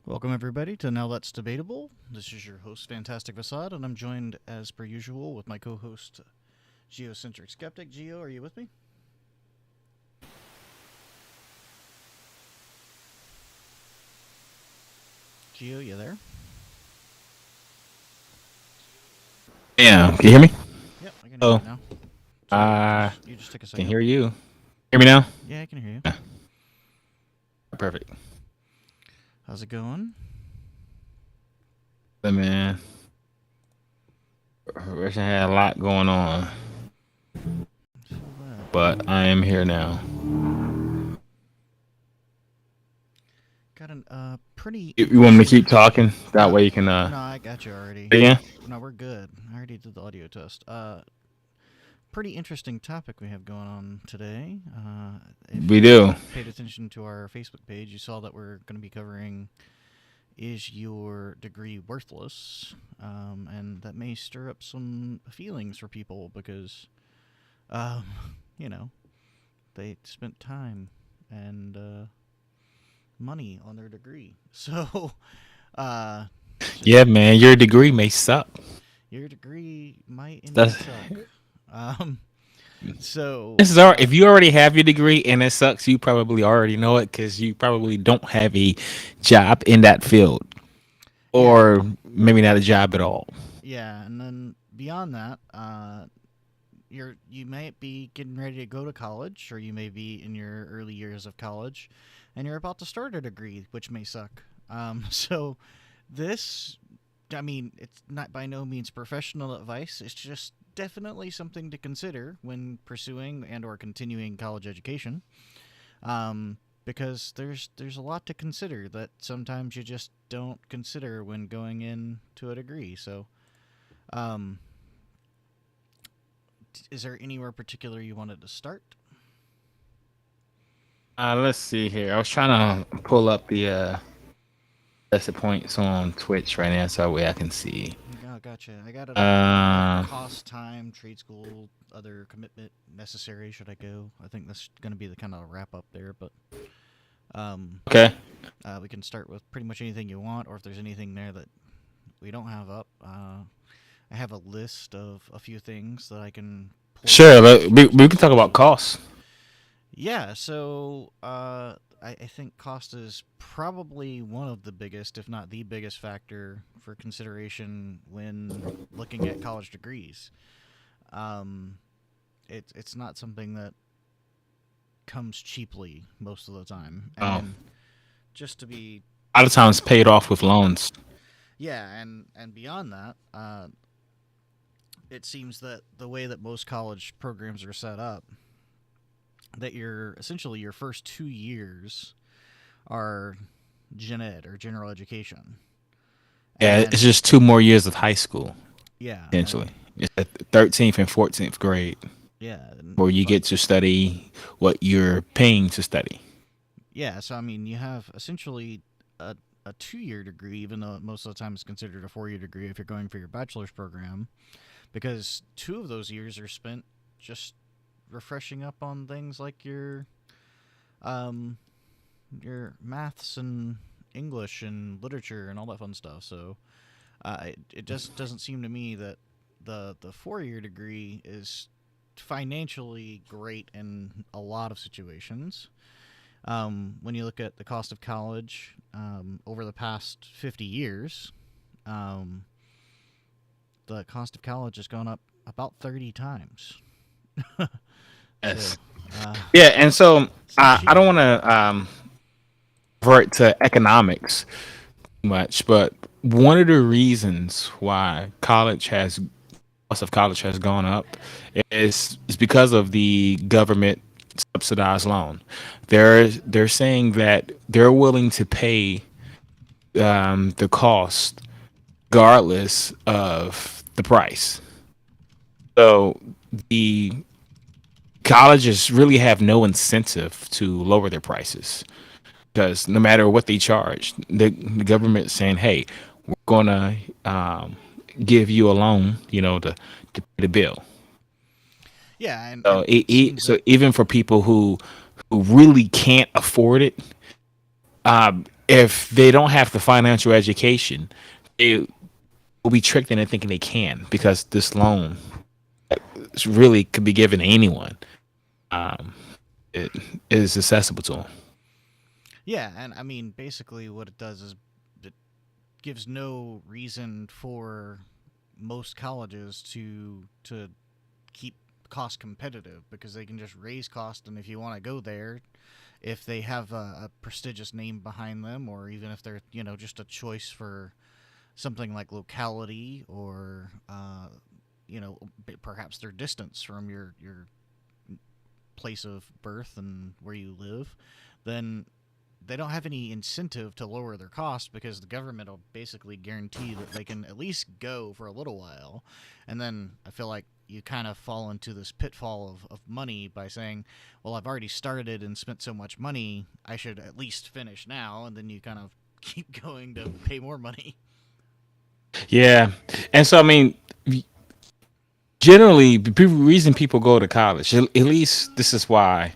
Welcome, everybody, to Now That's Debatable. This is your host, Fantastic Facade, and I'm joined, as per usual, with my co host, Geocentric Skeptic. Geo, are you with me? Geo, you there? Yeah, can you hear me? Yep, I can hear Oh, you now. So I you just take a can second. hear you. Hear me now? Yeah, I can hear you. Yeah, perfect. How's it going? But man, Russia had a lot going on, I feel that. but I am here now. Got a pretty You want me to interesting. keep talking? That Uh, way you can no, I got you already. again. No, we're good. I already did the audio test. Pretty interesting topic we have going on today. If We you do. paid attention to our Facebook page, you saw that we're going to be covering "Is your degree worthless?" And that may stir up some feelings for people because, um, you know, they spent time and money on their degree. So, uh, just Yeah, man, your degree may suck. your degree might indeed That's suck. Um, so, this is our. If you already have your degree and it sucks, you probably already know it because you probably don't have a job in that field, yeah, or maybe not a job at all. yeah, and then beyond that, you might be getting ready to go to college, or you may be in your early years of college, and you're about to start a degree, which may suck. So this, I mean, it's not by no means professional advice. It's just definitely something to consider when pursuing and or continuing college education. Because there's a lot to consider that sometimes you just don't consider when going into a degree. So, um, is there anywhere particular you wanted to start? Let's see here. I was trying to pull up the lesson points on Twitch right now, so that way I can see. Oh, gotcha. I got it up here. Uh, Cost, time, trade school, other commitment necessary. Should I go? I think that's going to be the kind of wrap up there. But um, okay. we can start with pretty much anything you want, or if there's anything there that we don't have up. I have a list of a few things that I can pull up Sure. and We, just we can walk talk you about through. costs. Yeah, so I think cost is probably one of the biggest, if not the biggest, factor for consideration when looking at college degrees. Um, it's not something that comes cheaply most of the time, Oh, and just to be a lot of times paid off with loans. yeah, and beyond that, it seems that the way that most college programs are set up, that you're essentially your first 2 years are gen ed or general education. Yeah, it's And just 2 more years of high school, yeah, essentially. It's the 13th and 14th grade yeah, where you but get to study what you're paying to study. yeah, so I mean, you have essentially a 2 year degree, even though most of the time it's considered a 4 year degree if you're going for your bachelor's program, because 2 of those years are spent just refreshing up on things like um, your maths and English and literature and all that fun stuff. So it just doesn't seem to me that the 4 year degree is financially great in a lot of situations. When you look at the cost of college over the past 50 years, um, the cost of college has gone up about 30 times. So Yes. uh, Yeah, and so it's not I cheap. don't want to revert to economics much, but one of the reasons why college has cost of college has gone up is because of the government subsidized loan. They're saying that they're willing to pay the cost regardless of the price. So the colleges really have no incentive to lower their prices because no matter what they charge, the government is saying, "Hey, we're gonna give you a loan, to pay the bill." Yeah, and So it seems so that even for people who really can't afford it, If they don't have the financial education, they will be tricked into thinking they can because this loan really could be given to anyone. Um, it is accessible to them. Yeah, and I mean, basically, what it does is it gives no reason for most colleges to keep cost competitive because they can just raise cost, and if you want to go there, if they have a prestigious name behind them, or even if they're just a choice for something like locality or perhaps their distance from your place of birth and where you live, then they don't have any incentive to lower their cost because the government will basically guarantee that they can at least go for a little while. And then I feel like you kind of fall into this pitfall of money by saying, well, I've already started and spent so much money, I should at least finish now. And then you kind of keep going to pay more money. Yeah, and so I mean, generally, the reason people go to college, at least this is why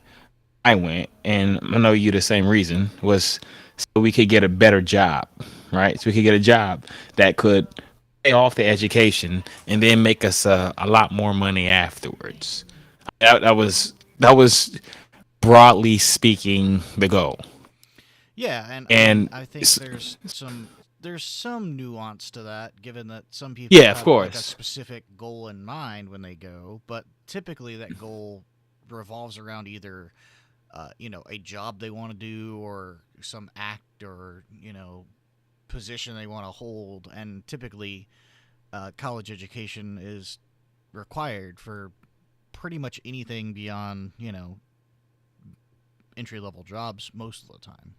I went, and I know you the same reason, was so we could get a better job, right? So we could get a job that could pay off the education and then make us a lot more money afterwards. That was broadly speaking the goal. Yeah, and I mean, And I think there's some nuance to that, given that some people yeah, of have like a course. specific goal in mind when they go, but typically that goal revolves around either a job they want to do or some act or position they want to hold, and typically college education is required for pretty much anything beyond entry level jobs most of the time.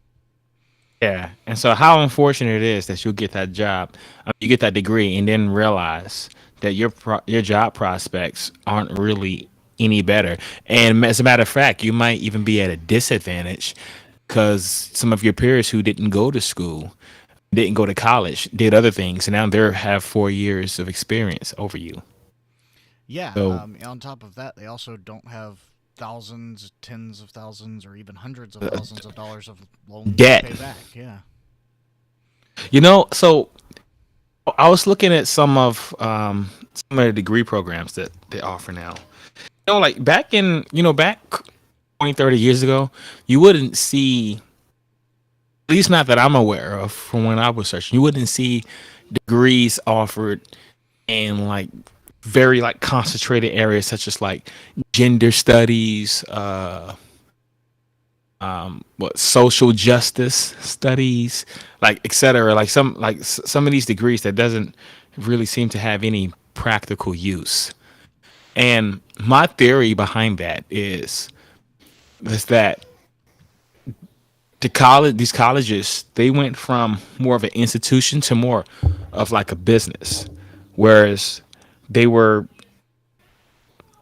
Yeah, and so how unfortunate it is that you'll get that job, you get that degree, and then realize that your job prospects aren't really any better. And as a matter of fact, you might even be at a disadvantage because some of your peers who didn't go to school, didn't go to college, did other things, and now they have 4 years of experience over you. Yeah. So On top of that, they also don't have thousands, tens of thousands, or even hundreds of thousands of dollars of loans to debt, pay back. Yeah. so I was looking at some of the degree programs that they offer now. Like back 20, 30 years ago, you wouldn't see, at least not that I'm aware of from when I was searching, you wouldn't see degrees offered in like very like concentrated areas such as like gender studies, what social justice studies, like etc. Like some of these degrees that doesn't really seem to have any practical use. And my theory behind that is that these colleges, they went from more of an institution to more of like a business, whereas they were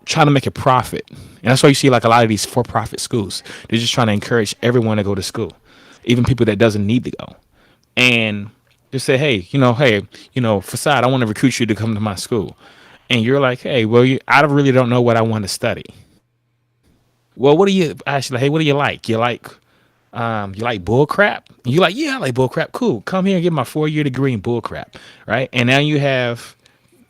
trying to make a profit. And that's why you see like a lot of these for-profit schools. They're just trying to encourage everyone to go to school, even people that doesn't need to go. And just say, Facade, I want to recruit you to come to my school. And you're like, hey, well, I really don't know what I want to study. Well, what do you actually? Hey, what do you like? You like bull crap? You like, yeah, I like bull crap. Cool. Come here and get my 4 year degree in bull crap. Right. And now you have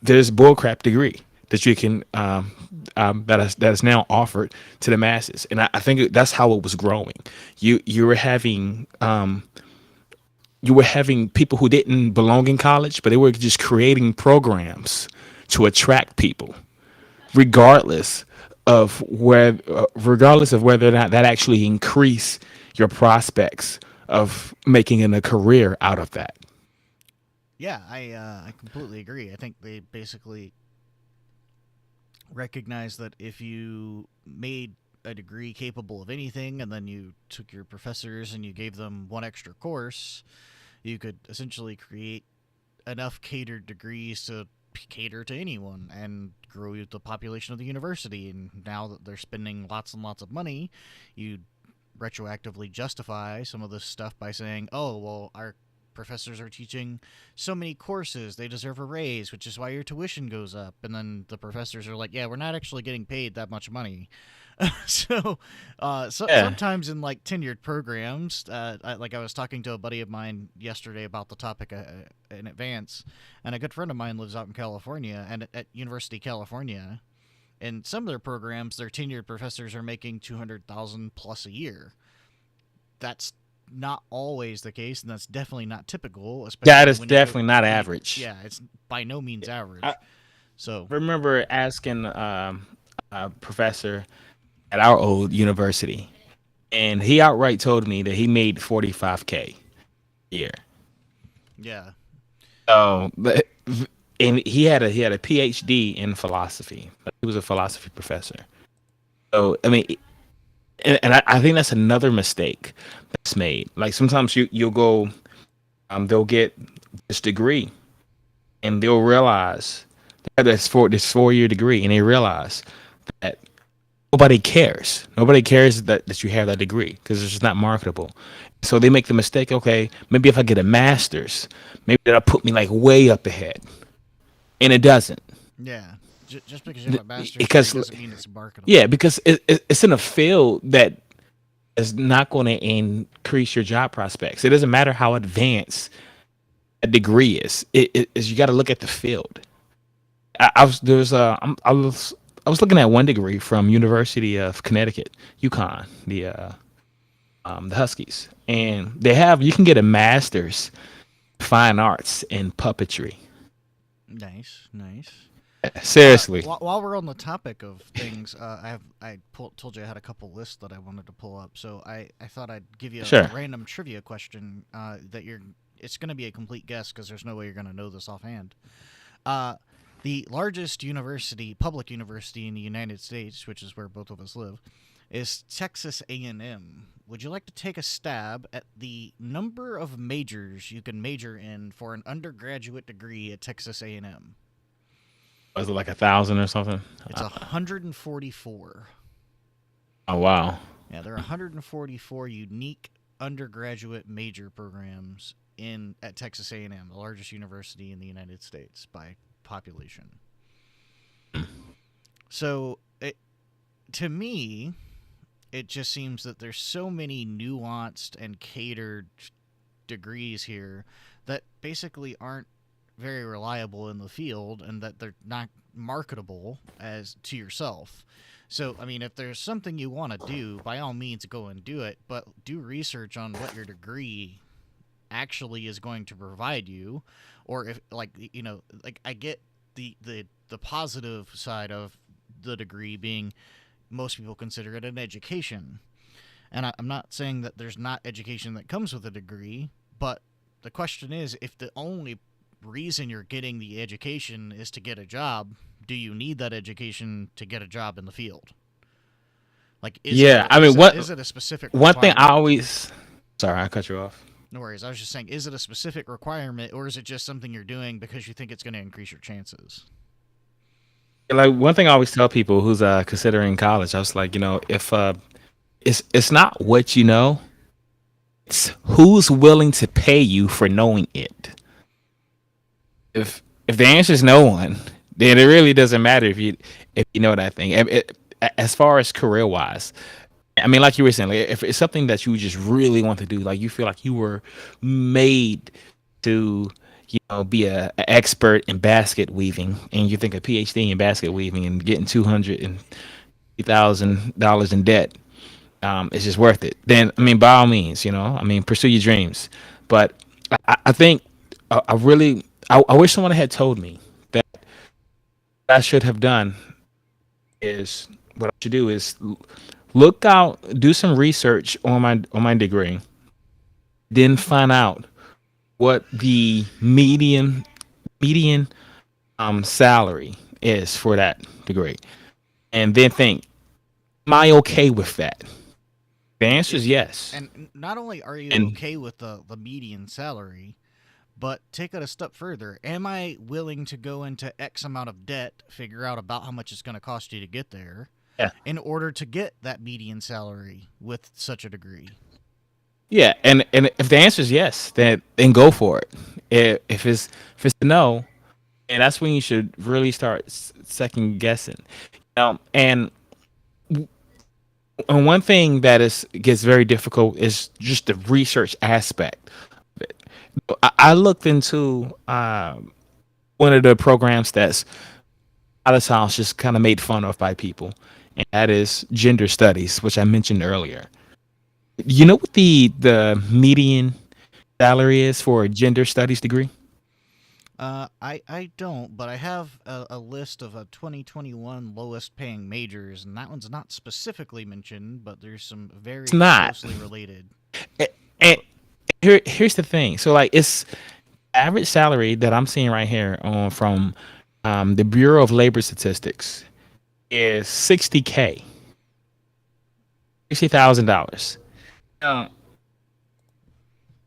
this bull crap degree that you can that is now offered to the masses. And I think that's how it was growing. You were having people who didn't belong in college, but they were just creating programs to attract people, regardless regardless of whether or not that actually increase your prospects of making a career out of that. Yeah, I completely agree. I think they basically recognize that if you made a degree capable of anything and then you took your professors and you gave them one extra course, you could essentially create enough catered degrees to cater to anyone and grow the population of the university. And now that they're spending lots and lots of money, you retroactively justify some of this stuff by saying, oh, well, our professors are teaching so many courses, they deserve a raise, which is why your tuition goes up. And then the professors are like, yeah, we're not actually getting paid that much money. Yeah. Sometimes in like tenured programs, like I was talking to a buddy of mine yesterday about the topic in advance, and a good friend of mine lives out in California, and at University of California, in some of their programs, their tenured professors are making 200,000 plus a year. That's not always the case, and that's definitely not typical, That especially is when you go. definitely not average. Yeah, it's by no means I average. So remember asking a professor at our old university, and he outright told me that he made 45K a year. yeah, So, and he had a PhD in philosophy. He was a philosophy professor. So, I mean, and I think that's another mistake that's made. Like sometimes you'll go, they'll get this degree, and they'll realize they have this 4 year degree, and they realize that nobody cares. Nobody cares that you have that degree because it's just not marketable. So they make the mistake. Okay, maybe if I get a master's, maybe that'll put me like way up ahead, and it doesn't. yeah. Just because you have a master's degree Because doesn't mean it's marketable. yeah, because it's in a field that is not going to increase your job prospects. It doesn't matter how advanced a degree is. It is you got to look at the field. I was there's I was looking at one degree from University of Connecticut, UConn, the Huskies, and they have you can get a master's fine arts in puppetry. Nice, nice. Seriously, While we're on the topic of things, told you I had a couple lists that I wanted to pull up. So I thought I'd give you a sure. random trivia question that you're. It's going to be a complete guess because there's no way you're going to know this offhand. Uh, the largest university, public university in the United States, which is where both of us live, is Texas A&M. Would you like to take a stab at the number of majors you can major in for an undergraduate degree at Texas A&M? Was it like 1,000 or something? It's 144. Oh wow. Yeah, there are 144 unique undergraduate major programs in at Texas A&M, the largest university in the United States by population. So, to me, it just seems that there's so many nuanced and catered degrees here that basically aren't very reliable in the field and that they're not marketable as to yourself. So, I mean, if there's something you want to do, by all means go and do it, but do research on what your degree actually is going to provide you, or if like like I get the positive side of the degree being most people consider it an education. And I'm not saying that there's not education that comes with a degree, but the question is if the only reason you're getting the education is to get a job, do you need that education to get a job in the field? Like, Yeah, I mean, what is it a specific one thing I requirement? always sorry, I cut you off. No worries. I was just saying, is it a specific requirement, or is it just something you're doing because you think it's going to increase your chances? Like one thing I always tell people who's considering college, I was like, if it's not what you know, it's who's willing to pay you for knowing it. If the answer is no one, then it really doesn't matter if you know that thing. As far as career wise, I mean, like you were saying, like if it's something that you just really want to do, like you feel like you were made to, be a expert in basket weaving, and you think a PhD in basket weaving and getting $250,000 in debt, is just worth it. Then, I mean, by all means, I mean, pursue your dreams. But I think I really, I wish someone had told me that I should have done is what I should do is look out, do some research on my degree, then find out what the median salary is for that degree, and then think, am I okay with that? The answer is yes. And not only are you And okay with the median salary, but take it a step further. Am I willing to go into X amount of debt, figure out about how much it's going to cost you to get there, yeah, in order to get that median salary with such a degree? yeah, and if the answer is yes, then go for it. If it's no, and that's when you should really start second guessing. And And one thing that is gets very difficult is just the research aspect of it. I looked into one of the programs that's out of house just kind of made fun of by people, and that is gender studies, which I mentioned earlier. You know what the median salary is for a gender studies degree? I don't, but I have a list of 2021 lowest paying majors, and that one's not specifically mentioned, but there's some It's very not. closely related. And here's the thing. So like it's average salary that I'm seeing right here on from the Bureau of Labor Statistics is 60K, $60,000. Now,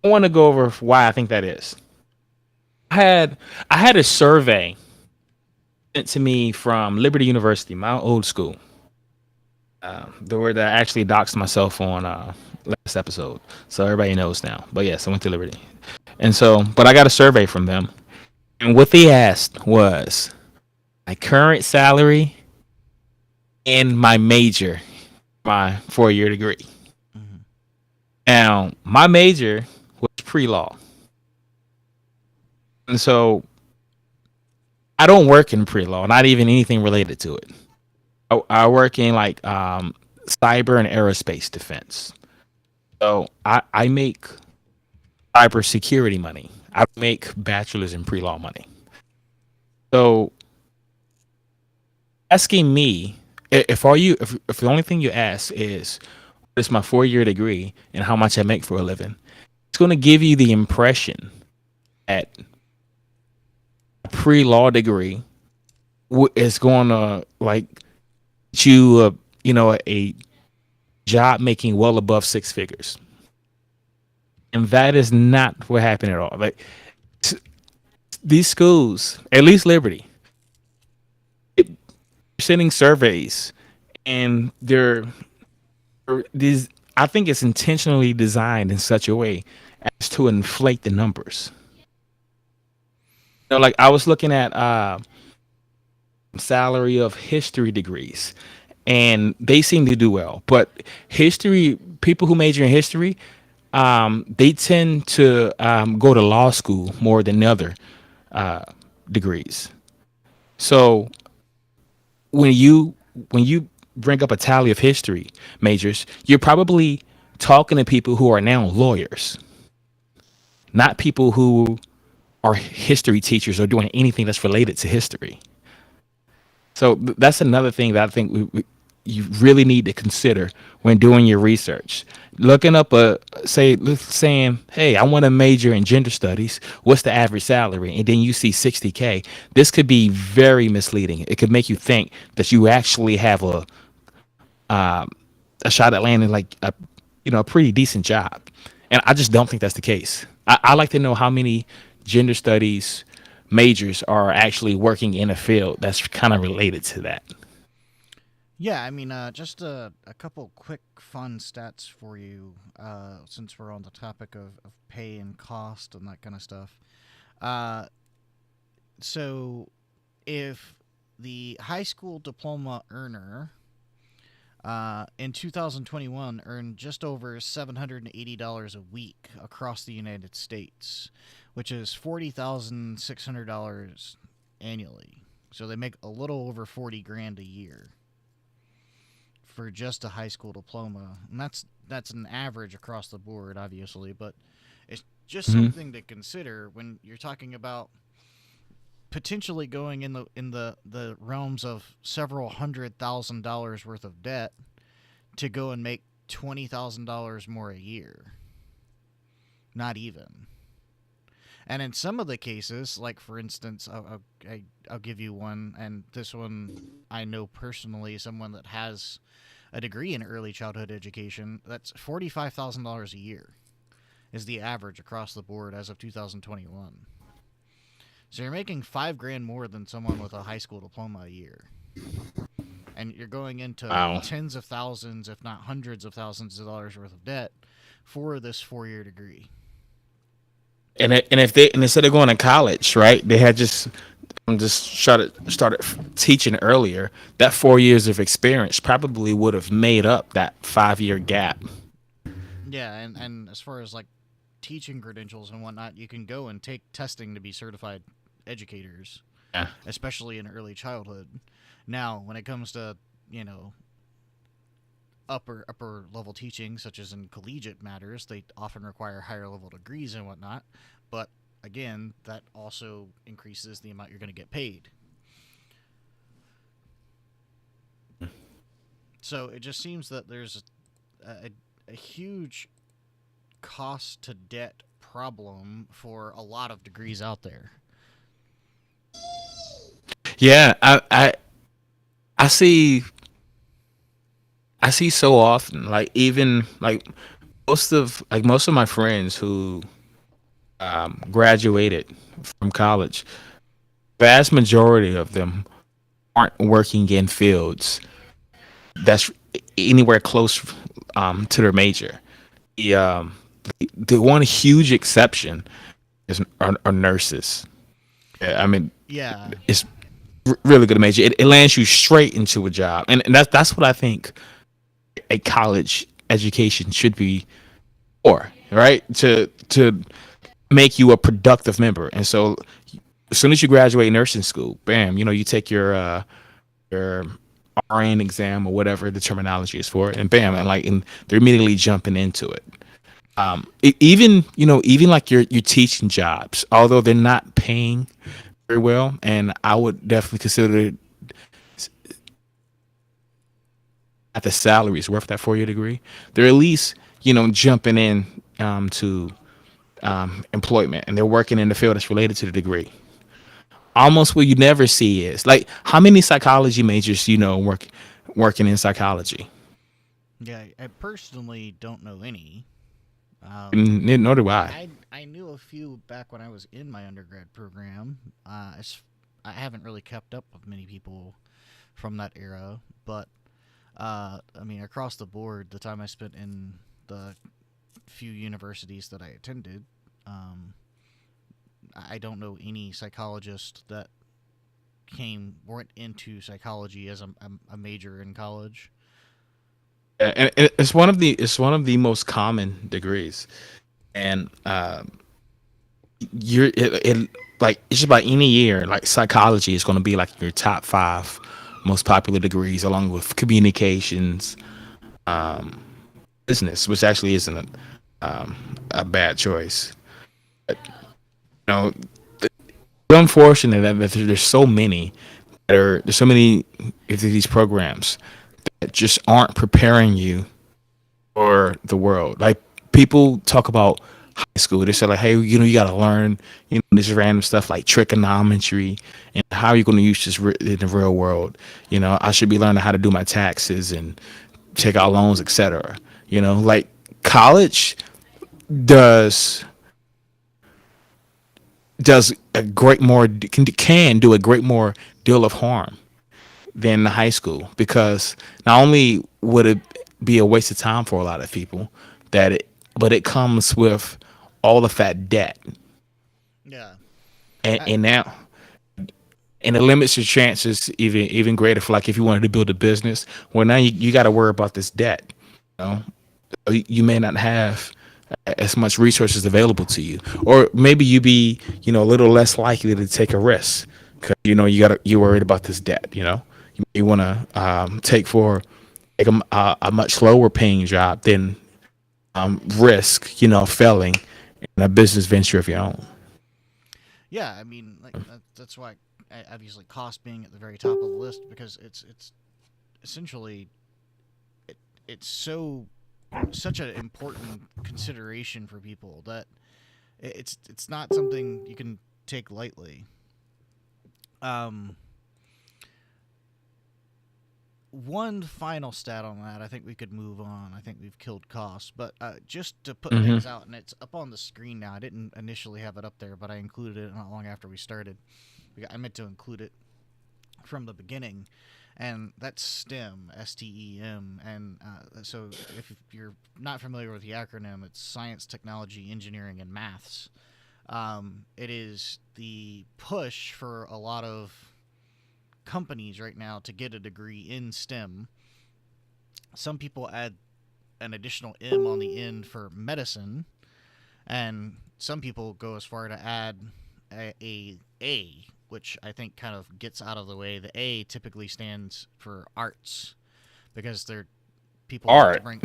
I want to go over why I think that is. I had I had a survey sent to me from Liberty University, my old school, the word that I actually doxed myself on last episode, so everybody knows now. But yes, I went to Liberty, and so but I got a survey from them, and what they asked was my current salary and my major, my 4 year degree. Hmm. Now, my major was pre law. And so I don't work in pre law, not even anything related to it. I work in like cyber and aerospace defense. So I make cybersecurity money. I make bachelor's in pre law money. So asking me if all you if the only thing you ask is what is my 4 year degree and how much I make for a living, it's going to give you the impression that a pre law degree is going to like you a job making well above six figures, and that is not what happened at all. Like these schools, at least Liberty, sending surveys, and these. I think it's intentionally designed in such a way as to inflate the numbers. Like I was looking at salary of history degrees, and they seem to do well. But history people who major in history, they tend to go to law school more than other uh, degrees. So when you when you bring up a tally of history majors, you're probably talking to people who are now lawyers, not people who are history teachers or doing anything that's related to history. So that's another thing that I think you really need to consider when doing your research. Looking up saying, "Hey, I want to major in gender studies. What's the average salary?" And then you see 60K. This could be very misleading. It could make you think that you actually have a shot at landing like a pretty decent job. And I just don't think that's the case. I like to know how many gender studies majors are actually working in a field that's kind of related to that. Yeah, I mean, just a couple quick fun stats for you, since we're on the topic of pay and cost and that kind of stuff. Uh, so, if the high school diploma earner in 2021 earned just over $780 a week across the United States, which is $40,600 annually. So they make a little over 40 grand a year for just a high school diploma, and that's an average across the board, obviously, but it's just Hmm. something to consider when you're talking about potentially going in the realms of several $100,000 worth of debt to go and make $20,000 more a year. Not even. And in some of the cases, like for instance, I'll give you one, and this one I know personally, someone that has a degree in early childhood education. That's $45,000 a year is the average across the board as of 2021. So you're making 5 grand more than someone with a high school diploma a year, and you're going into Wow. tens of thousands, if not hundreds of thousands of dollars worth of debt for this 4 year degree. And if they and instead of going to college, right, they had just just started teaching earlier, that 4 years of experience probably would have made up that 5 year gap. Yeah, and as far as like teaching credentials and whatnot, you can go and take testing to be certified educators, Yeah. especially in early childhood. Now, when it comes to, you know, upper level teaching, such as in collegiate matters, they often require higher level degrees and whatnot. But again, that also increases the amount you're going to get paid. So it just seems that there's a huge cost to debt problem for a lot of degrees out there. Yeah, I see so often, like even like most of my friends who graduated from college, vast majority of them aren't working in fields that's anywhere close to their major. The the one huge exception are nurses. Yeah, I mean, Yeah, it's really good major. It lands you straight into a job, and that's what I think a college education should be for, right? To make you a productive member. And so, as soon as you graduate nursing school, bam, you take your RN exam or whatever the terminology is for it, and bam, and they're immediately jumping into it. Even even like your teaching jobs, although they're not paying very well, and I would definitely consider at the salary is worth that 4 year degree. They're at least jumping in to employment, and they're working in the field that's related to the degree. Almost what you never see is like how many psychology majors working in psychology. yeah. I personally don't know any. Um, Nor do I. I knew a few back when I was in my undergrad program. I haven't really kept up with many people from that era, but I mean, across the board, the time I spent in the few universities that I attended, um, I don't know any psychologist that went into psychology as a major in college. And it's one of the most common degrees, and like it's just about any year, like psychology is going to be like your top five most popular degrees, along with communications, business, which actually isn't a bad choice. But, know, it's unfortunate that there's so many there's so many of these programs that just aren't preparing you for the world. Like people talk about high school, they say like, hey, you got to learn, this random stuff like trigonometry and how are you going to use this in the real world. I should be learning how to do my taxes and take out loans, etc. Like college does a great more can do a great more deal of harm than the high school, because not only would it be a waste of time for a lot of people, but it comes with all of that debt, Yeah, and, I, and now and it limits your chances even greater for like if you wanted to build a business. Well, now you got to worry about this debt. You know, you may not have as much resources available to you, or maybe you be a little less likely to take a risk because you're worried about this debt. You want to take a much lower paying job than risk failing in a business venture of your own. yeah. I mean, like that's why obviously cost being at the very top of the list because it's essentially it, it's such an important consideration for people that it's not something you can take lightly. Um, One final stat on that, I think we could move on. I think we've killed costs, but just to put Hmm. things out, and it's up on the screen now. I didn't initially have it up there, but I included it not long after we started. I meant to include it from the beginning, and that's STEM, STEM, and so if you're not familiar with the acronym, it's science, technology, engineering, and maths. It is the push for a lot of companies right now to get a degree in STEM. Some people add an additional M on the end for medicine, and some people go as far to add a, which I think kind of gets out of the way. The A typically stands for arts because they're people want to Art. bring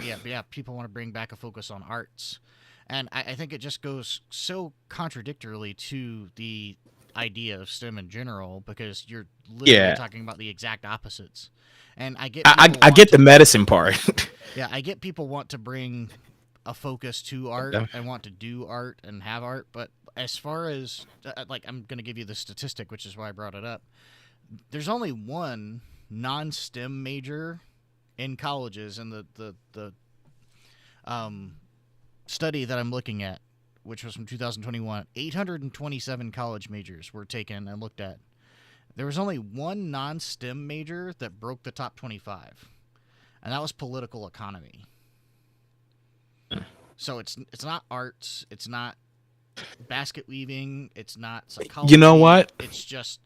people want to bring back a focus on arts, and I think it just goes so contradictorily to the idea of STEM in general because you're literally Yeah, talking about the exact opposites. And I get people I want get the to medicine part. yeah, I get people want to bring a focus to art and want to do art and have art, but as far as like I'm going to give you the statistic, which is why I brought it up. There's only one non-STEM major in colleges, and the um, study that I'm looking at, which was from 2021, 827 college majors were taken and looked at. There was only one non-STEM major that broke the top 25, and that was political economy. So it's not arts, it's not basket weaving, it's not You know psychology, what? it's just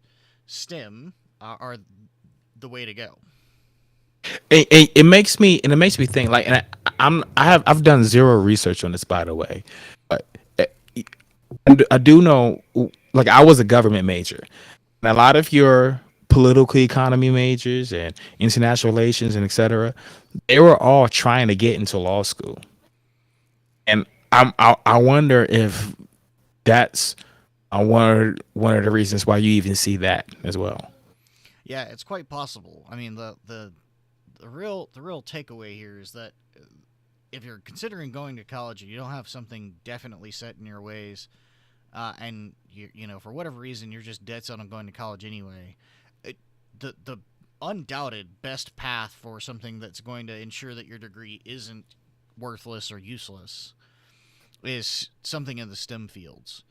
STEM are the way to go. It makes me, and it makes me think like, and I've done zero research on this, by the way, but uh, I do know, like, I was a government major, and a lot of your political economy majors and international relations and etc. They were all trying to get into law school, and I wonder if that's one of the reasons why you even see that as well. Yeah, it's quite possible. I mean, the real takeaway here is that if you're considering going to college and you don't have something definitely set in your ways, and you know for whatever reason you're just dead set on going to college anyway, the undoubted best path for something that's going to ensure that your degree isn't worthless or useless is something in the STEM fields.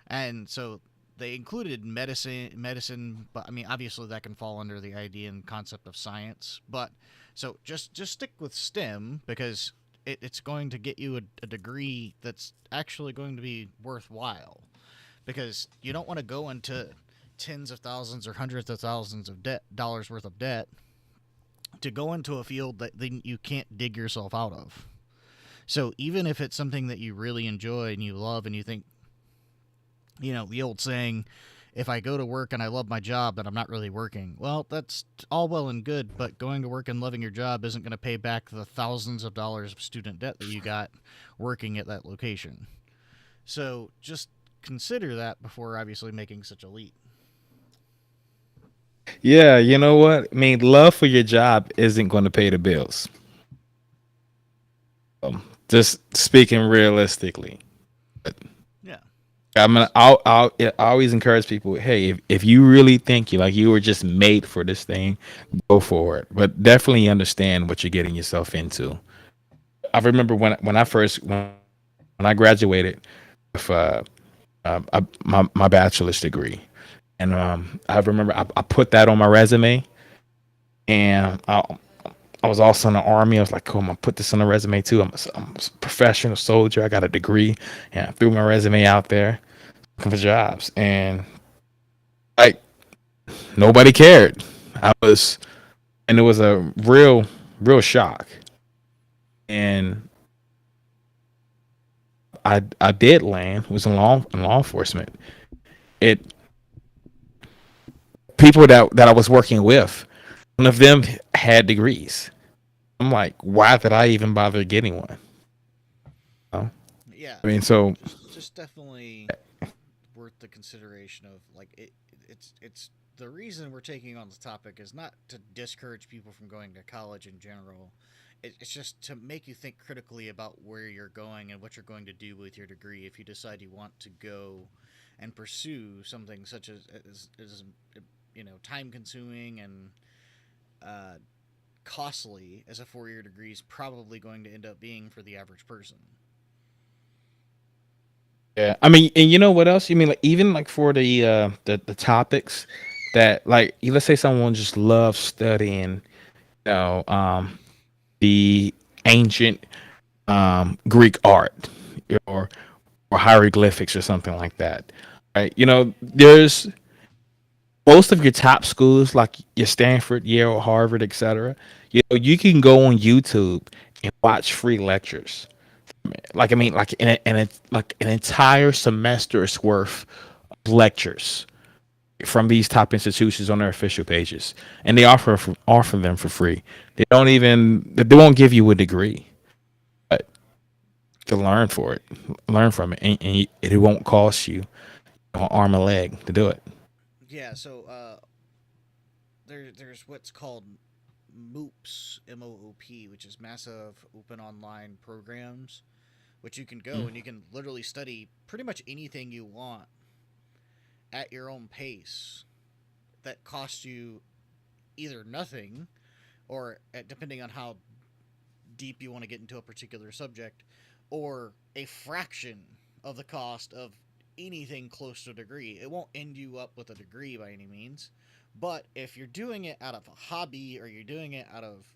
And so they included medicine, but I mean obviously that can fall under the idea and concept of science. But so just stick with STEM because it's going to get you a degree that's actually going to be worthwhile. Because you don't want to go into tens of thousands or hundreds of thousands of dollars worth of debt to go into a field that then you can't dig yourself out of. So even if it's something that you really enjoy and you love and you think, the old saying, if I go to work and I love my job, then I'm not really working. Well, that's all well and good, but going to work and loving your job isn't going to pay back the thousands of dollars of student debt that you got working at that location. So just consider that before obviously making such a leap. Yeah, you know what? I mean, love for your job isn't going to pay the bills. Just speaking realistically. Yeah. I always encourage people, hey, if you really think you were just made for this thing, go for it. But definitely understand what you're getting yourself into. I remember when I graduated with my bachelor's degree, and I remember I put that on my resume, and I was also in the army. I was like, cool, I'm gonna put this on the resume too. I'm a professional soldier. I got a degree, and I threw my resume out there looking for jobs, and like nobody cared. And it was a real shock. And I did land. It was in law enforcement. It People that I was working with, none of them had degrees. I'm like, why did I even bother getting one? Oh, Yeah. I mean, so Just definitely worth the consideration of like it's the reason we're taking on this topic is not to discourage people from going to college in general. It's just to make you think critically about where you're going and what you're going to do with your degree if you decide you want to go and pursue something such as time consuming and uh, costly as a 4 year degree is probably going to end up being for the average person. yeah, I mean, and you know what else? You mean like even like for the topics that like let's say someone just loves studying, you know, the ancient Greek art or or hieroglyphics or something like that. Right? There's most of your top schools like your Stanford, Yale, Harvard, etc. You can go on YouTube and watch free lectures. Like I mean, like an entire semester's worth of lectures from these top institutions on their official pages, and they offer them for free. They won't give you a degree, but to learn from it, and it won't cost you an arm and leg to do it. Yeah, so there's what's called MOOPs, MOOP, which is massive open online programs, which you can go and you can literally study pretty much anything you want at your own pace that costs you either nothing or depending on how deep you want to get into a particular subject, or a fraction of the cost of anything close to a degree. It won't end you up with a degree by any means, but if you're doing it out of a hobby or you're doing it out of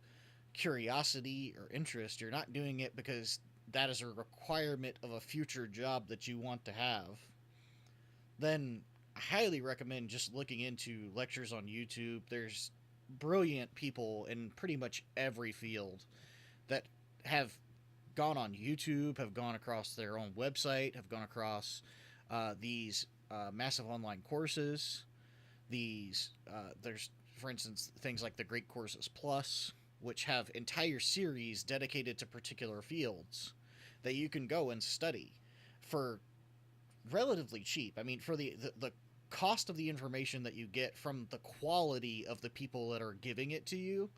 curiosity or interest, you're not doing it because that is a requirement of a future job that you want to have, then I highly recommend just looking into lectures on YouTube. There's brilliant people in pretty much every field that have gone on YouTube, have gone across their own website, have gone across these massive online courses. There's, for instance, things like the Great Courses Plus, which have entire series dedicated to particular fields that you can go and study for relatively cheap. I mean, for the cost of the information that you get from the quality of the people that are giving it to you,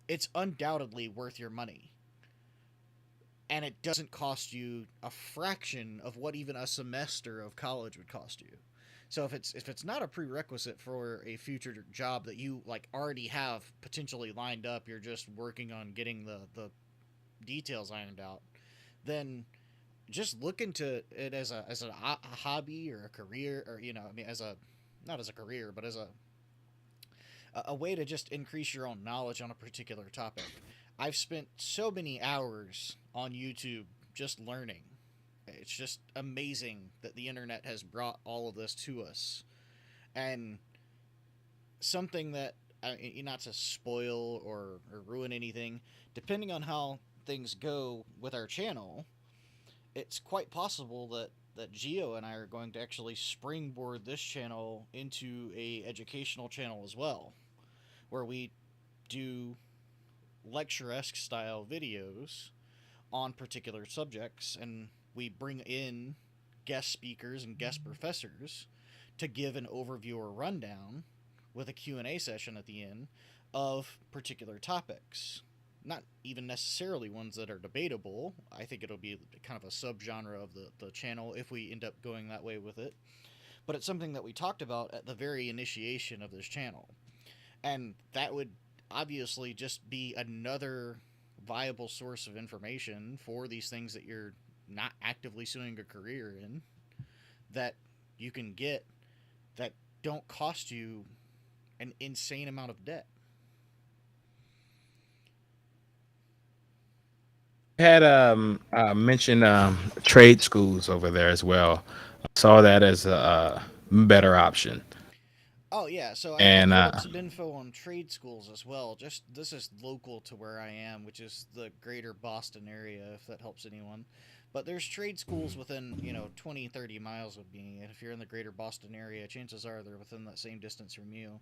it's undoubtedly worth your money. And it doesn't cost you a fraction of what even a semester of college would cost you. So if it's not a prerequisite for a future job that you like already have potentially lined up, you're just working on getting the details ironed out, then just look into it as a hobby or a career, or I mean, as a not as a career, but as a way to just increase your own knowledge on a particular topic. I've spent so many hours on YouTube just learning. It's just amazing that the internet has brought all of this to us. And something that, not to spoil or ruin anything, depending on how things go with our channel, it's quite possible that Geo and I are going to actually springboard this channel into a educational channel as well, where we do lecture-esque style videos on particular subjects, and we bring in guest speakers and guest professors to give an overview or rundown with a Q&A session at the end of particular topics. Not even necessarily ones that are debatable. I think it'll be kind of a subgenre of the channel if we end up going that way with it. But it's something that we talked about at the very initiation of this channel. And that would obviously just be another viable source of information for these things that you're not actively suing a career in, that you can get, that don't cost you an insane amount of debt. Had mentioned trade schools over there as well. I saw that as a better option. Oh yeah, so I And pulled up some info on trade schools as well. Just this is local to where I am, which is the greater Boston area, if that helps anyone. But there's trade schools within 20, 30 miles of me, and if you're in the greater Boston area, chances are they're within that same distance from you.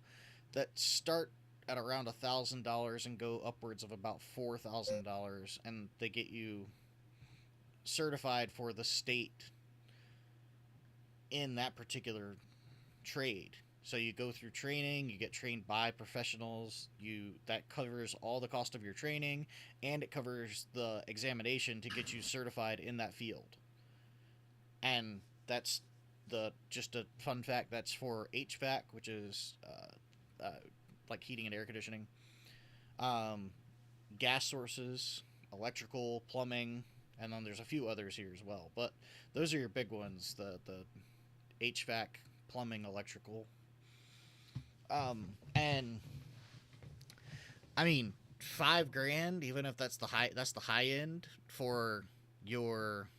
That start at around $1,000 and go upwards of about $4,000, and they get you certified for the state in that particular trade. So you go through training, you get trained by professionals, you that covers all the cost of your training, and it covers the examination to get you certified in that field. And that's the just a fun fact, that's for HVAC, which is like heating and air conditioning, um, gas sources, electrical, plumbing, and then there's a few others here as well. But those are your big ones: the HVAC, plumbing, electrical. And I mean, 5 grand, even if that's the high end for your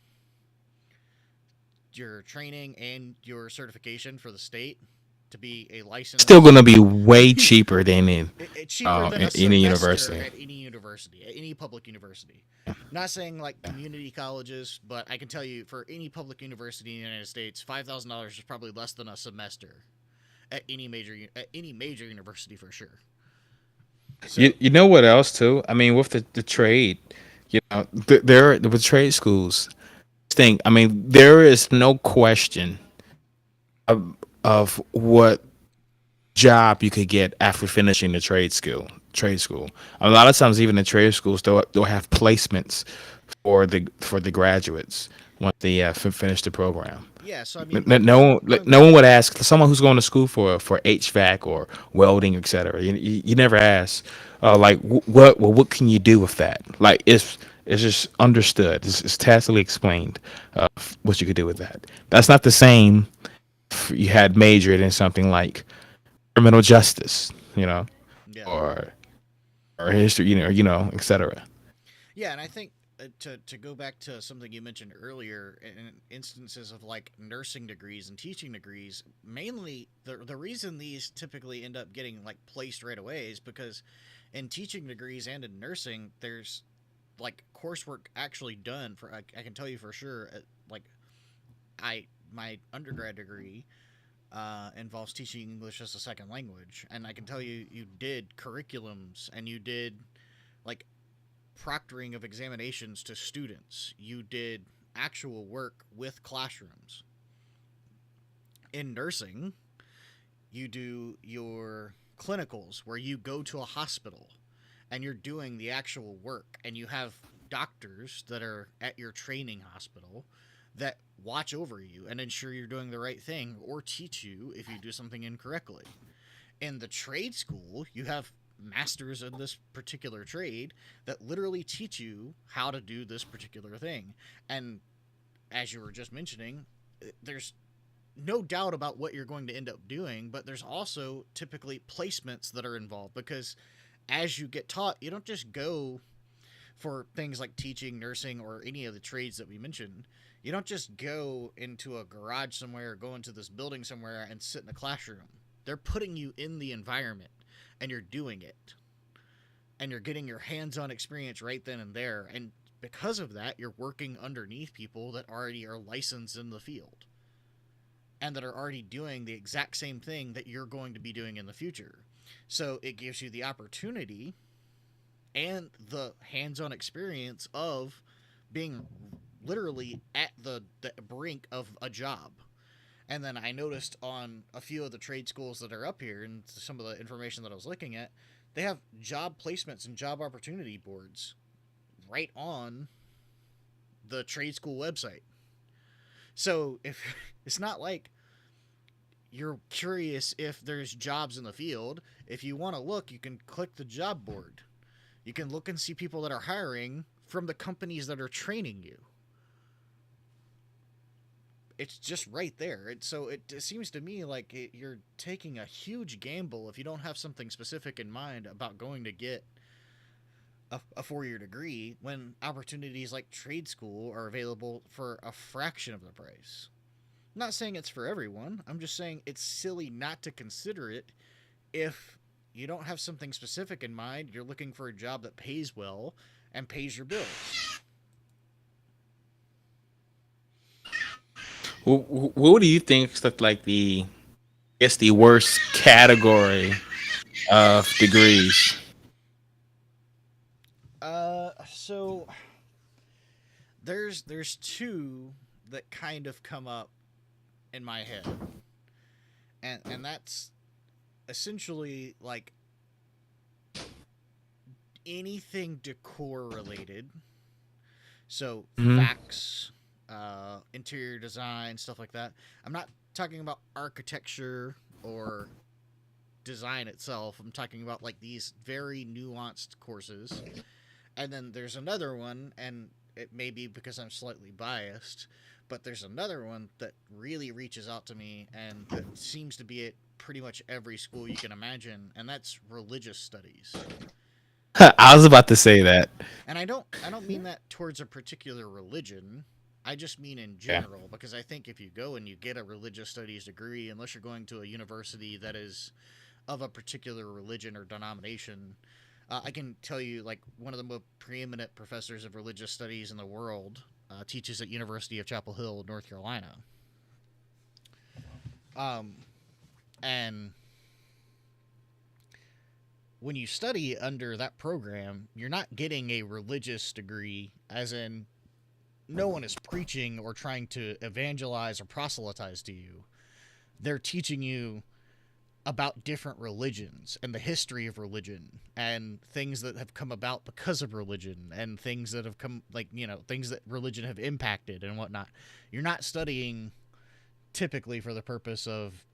your training and your certification for the state to be a Still licensed. gonna be way cheaper than It's cheaper than a in any semester university. at any university, at any public university. Not saying like community colleges, but I can tell you for any public university in the United States, $5,000 is probably less than a semester at any major university for sure. So You know what else too? I mean, with the trade, there with trade schools. Thing, I mean, there is no question of what job you could get after finishing the trade school. A lot of times, even the trade schools, they'll have placements for the graduates once they finish the program. yeah, so I No, mean, like going no back one to would ask someone who's going to school for HVAC or welding, etc. You never ask, like, what can you do with that? Like, it's just understood. It's tacitly explained what you could do with that. That's not the same if you had majored in something like criminal justice, yeah, or history, etc. yeah, and I think to go back to something you mentioned earlier, in instances of like nursing degrees and teaching degrees, mainly the reason these typically end up getting like placed right away is because in teaching degrees and in nursing, there's like coursework actually done for. I can tell you for sure, like I my undergrad degree involves teaching English as a second language, and I can tell you you did curriculums and you did like proctoring of examinations to students. You did actual work with classrooms. In nursing, you do your clinicals where you go to a hospital and you're doing the actual work, and you have doctors that are at your training hospital that watch over you and ensure you're doing the right thing or teach you if you do something incorrectly. In the trade school, you have masters in this particular trade that literally teach you how to do this particular thing. And as you were just mentioning, there's no doubt about what you're going to end up doing, but there's also typically placements that are involved because as you get taught, you don't just go for things like teaching, nursing, or any of the trades that we mentioned. You don't just go into a garage somewhere or go into this building somewhere and sit in a classroom. They're putting you in the environment and you're doing it. And you're getting your hands on experience right then and there. And because of that, you're working underneath people that already are licensed in the field and that are already doing the exact same thing that you're going to be doing in the future. So it gives you the opportunity and the hands on experience of being literally at the brink of a job. And then I noticed on a few of the trade schools that are up here and some of the information that I was looking at, they have job placements and job opportunity boards right on the trade school website. So if it's not like you're curious if there's jobs in the field, if you want to look, you can click the job board. You can look and see people that are hiring from the companies that are training you. It's just right there. So it seems to me like you're taking a huge gamble if you don't have something specific in mind about going to get a 4 year degree when opportunities like trade school are available for a fraction of the price. I'm not saying it's for everyone. I'm just saying it's silly not to consider it if you don't have something specific in mind. You're looking for a job that pays well and pays your bills. What do you think is like I guess the worst category of degrees? So there's two that kind of come up in my head, and that's essentially like anything decor related. So Hmm. facts, interior design, stuff like that. I'm not talking about architecture or design itself. I'm talking about like these very nuanced courses. And then there's another one, and it may be because I'm slightly biased, but there's another one that really reaches out to me and that seems to be at pretty much every school you can imagine, and that's religious studies. I was about to say that. And I don't mean that towards a particular religion. I just mean in Yeah. general, because I think if you go and you get a religious studies degree, unless you're going to a university that is of a particular religion or denomination, I can tell you, like, one of the most preeminent professors of religious studies in the world teaches at University of Chapel Hill, North Carolina. Um, and when you study under that program, you're not getting a religious degree, as in, no one is preaching or trying to evangelize or proselytize to you. They're teaching you about different religions and the history of religion and things that have come about because of religion and things that have come, like, things that religion have impacted and whatnot. You're not studying typically for the purpose of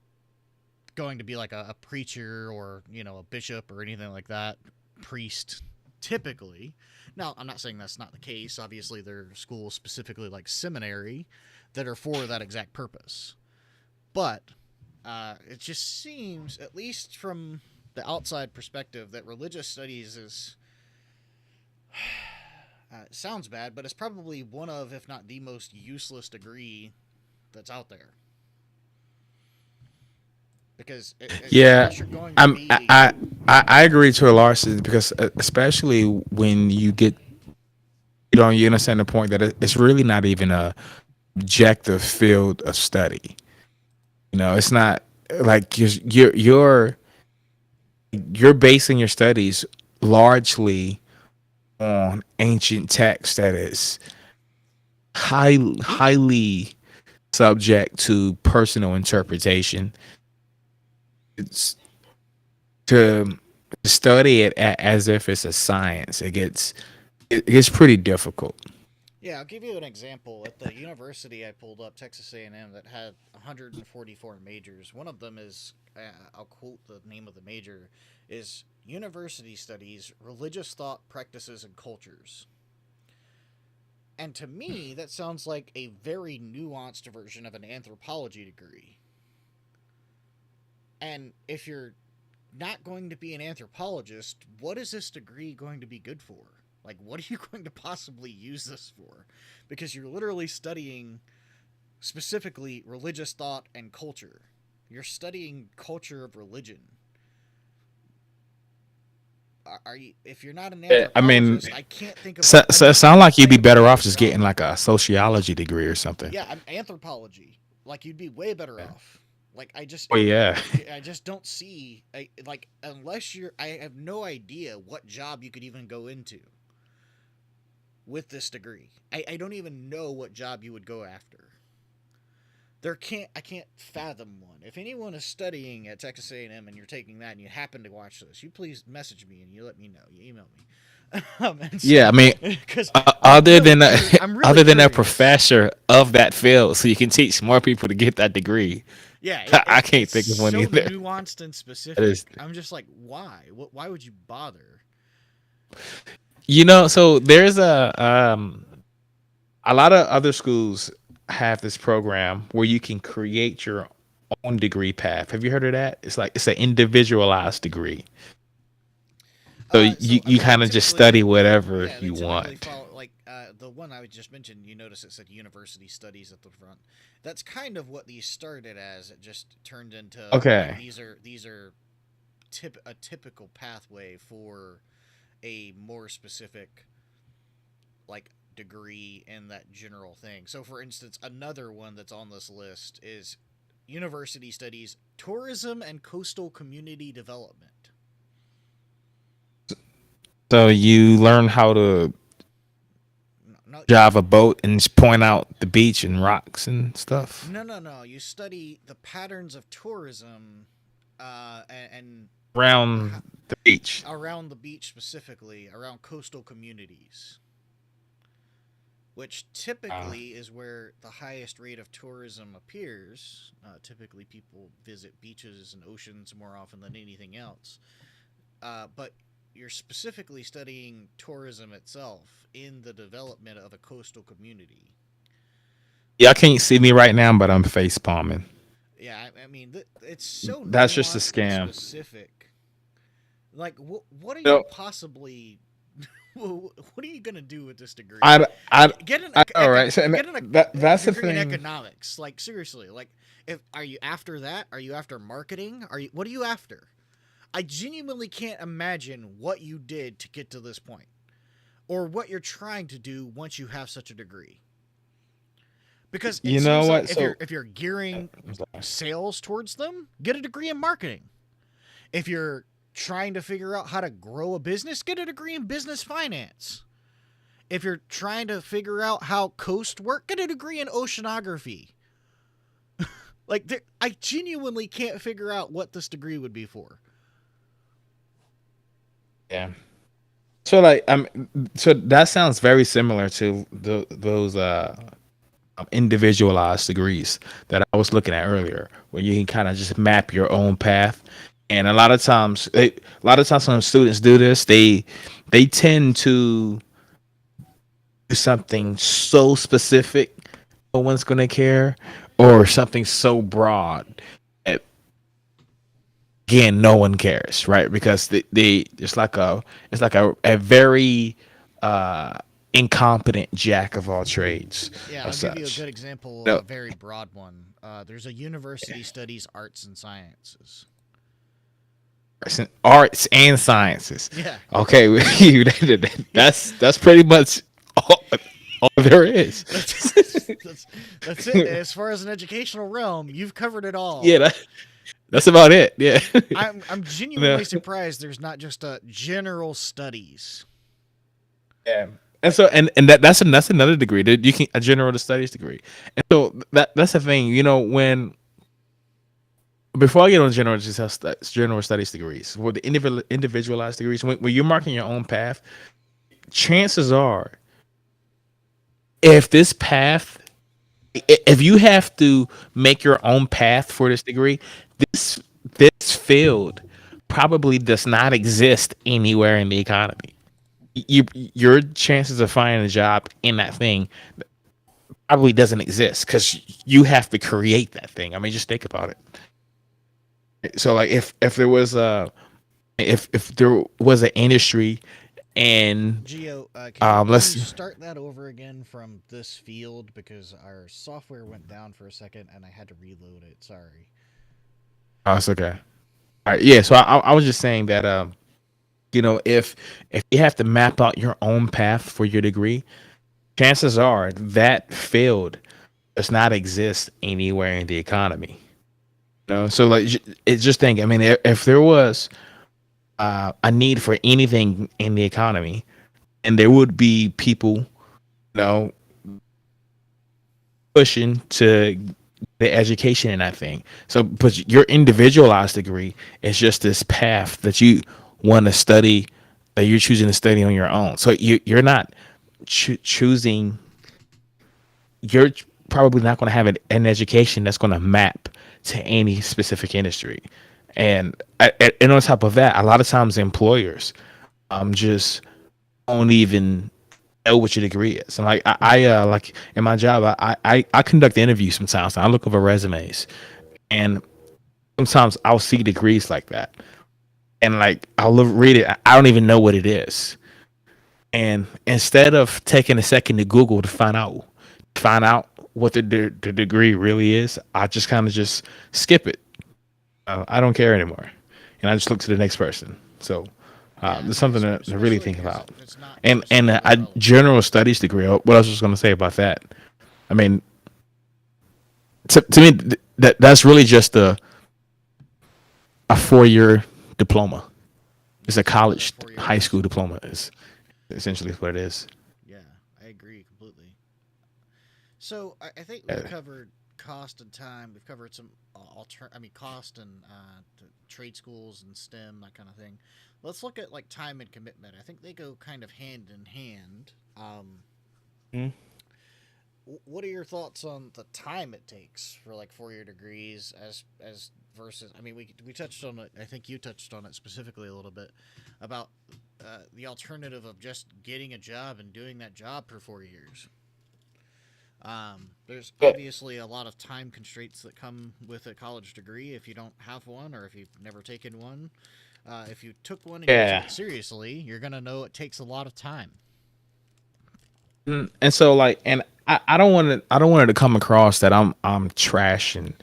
going to be like a preacher or, a bishop or anything like that, priest, typically. Now, I'm not saying that's not the case. Obviously, there are schools specifically like seminary that are for that exact purpose. But it just seems, at least from the outside perspective, that religious studies is sounds bad, but it's probably one of, if not the most useless degree that's out there. Because Yeah, unless you're going to I'm be I agree to a large extent because especially when you get you understand the point that it's really not even a objective field of study. It's not like you're basing your studies largely on ancient text that is highly subject to personal interpretation. It's to study it as if it's a science. It gets pretty difficult. yeah, I'll give you an example. At the university I pulled up, Texas A&M, that had 144 majors. One of them is, I'll quote the name of the major, is University Studies, Religious Thought, Practices, and Cultures. And to me, that sounds like a very nuanced version of an anthropology degree. And if you're not going to be an anthropologist, what is this degree going to be good for? Like, what are you going to possibly use this for? Because you're literally studying specifically religious thought and culture. You're studying culture of religion. Are you? If you're not an I mean, anthropologist, I can't think of. so it sound like you'd be better off just getting like a sociology degree or something. Yeah, anthropology. Like, you'd be way better off. Like, Oh yeah. I just don't see, like, unless I have no idea what job you could even go into with this degree. I don't even know what job you would go after. I can't fathom one. If anyone is studying at Texas A&M and you're taking that and you happen to watch this, you please message me and you let me know. You email me. Yeah, I mean, because other than I'm really other than a curious. professor of that field, so you can teach more people to get that degree. Yeah, I can't think of one so either. nuanced and That specific. is, I'm just like, why? Why would you bother? so there's a lot of other schools have this program where you can create your own degree path. Have you heard of that? It's an individualized degree. So I you mean, they kind of just typically, study whatever yeah, they you typically want. follow, like, the one I just mentioned. You notice it said university studies at the front. That's kind of what these started as. It just turned into, Okay. these are a typical pathway for a more specific, like, degree in that general thing. So, for instance, another one that's on this list is university studies, tourism and coastal community development. So you learn how to No, drive a boat and just point out the beach and rocks and stuff no. You study the patterns of tourism, and around the beach. around the beach, specifically around coastal communities, which Uh, typically is where the highest rate of tourism appears. Typically, people visit beaches and oceans more often than anything else. But you're specifically studying tourism itself in the development of a coastal community. Y'all can't see me right now, but I'm face palming. Yeah, I mean, it's so That's just a nuanced and scam. specific. Like, what are you So possibly what are you gonna do with this degree? I, I, Get an all right. So and get an that's the degree in thing. economics. Like seriously, like if are you after that? Are you after marketing? Are you what are you after? I genuinely can't imagine what you did to get to this point, or what you're trying to do once you have such a degree. Because it You know seems like what? So if you're gearing I'm sorry. sales towards them, get a degree in marketing. If you're trying to figure out how to grow a business, get a degree in business finance. If you're trying to figure out how coast work, get a degree in oceanography. Like, I genuinely can't figure out what this degree would be for. Yeah. So like so that sounds very similar to those individualized degrees that I was looking at earlier, where you can kind of just map your own path. And a lot of times when students do this, they tend to do something so specific, no one's gonna care, or something so broad that again no one cares, right? Because they it's like a very uh incompetent jack of all trades Yeah, of I'll give you a such. good example of No, a very broad one. There's a university studies arts and sciences. arts and sciences. Yeah, Okay, that's pretty much all there is. that's it. As far as an educational realm, you've covered it Yeah, all. that's about it. Yeah. I'm No. genuinely surprised there's not just a general studies. Yeah. And that's another degree that you can a general studies degree. And so that's the thing, when before I get on general studies degrees, with the individualized degrees, when you're marking your own path, chances are, if this path, if you have to make your own path for this degree, this this field probably does not exist anywhere in the economy. Your chances of finding a job in that thing probably doesn't exist because you have to create that thing. I mean, just think about it. So, like, if there was an industry, and Geo, can you let's start that over again from this field because our software went down for a second and I had to reload it. Sorry. oh, it's okay. All right, yeah. So I was just saying that if you have to map out your own path for your degree, chances are that field does not exist anywhere in the economy. So like it's just think. I mean, if there was a need for anything in the economy, and there would be people, know, pushing to the education in that thing. So, but your individualized degree is just this path that you want to study, that you're choosing to study on your own. So you're not choosing. You're probably not going to have an education that's going to map to any specific industry. And on top of that, a lot of times employers just don't even know what your degree is. And like like in my job, I conduct interviews sometimes. And I look over resumes, and sometimes I'll see degrees like that, and like read it. I don't even know what it is. And instead of taking a second to Google to find out what the degree really is, I just kind of just skip it. I don't care anymore, and I just look to the next person. So Yeah, there's something to really especially think because about. if it's not And super a relevant. general studies degree. What else was going to say about that? I mean, to me, that's really just a 4 year diploma. It's a It's more than college 4 years. high school diploma. Is essentially what it is. Yeah, I agree completely. So I think we've Yeah. covered cost and time. We've covered some I mean, cost and trade schools and STEM, that kind of thing. Let's look at like time and commitment. I think they go kind of hand in hand. Mhm. What are your thoughts on the time it takes for like 4 year degrees as versus? I mean, we touched on it. I think you touched on it specifically a little bit about the alternative of just getting a job and doing that job for 4 years. There's Yeah. obviously a lot of time constraints that come with a college degree if you don't have one or if you've never taken one. If you took one and you took Yeah. it seriously, you're gonna know it takes a lot of time. And so like, and I don't want it to come across that I'm trashing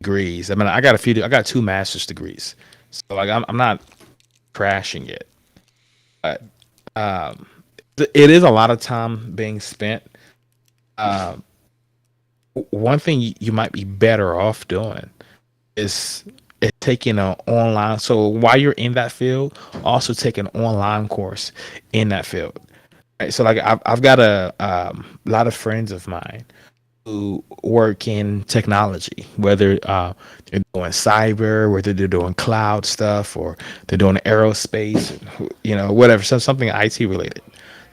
degrees. I mean, I got two master's degrees, so like I'm not trashing it, but um, it is a lot of time being spent. Um, One thing you might be better off doing is taking an online. So while you're in that field, also take an online course in that field. Right. So like I've got a lot of friends of mine who work in technology, whether they're doing cyber, whether they're doing cloud stuff, or they're doing aerospace, whatever, something IT related,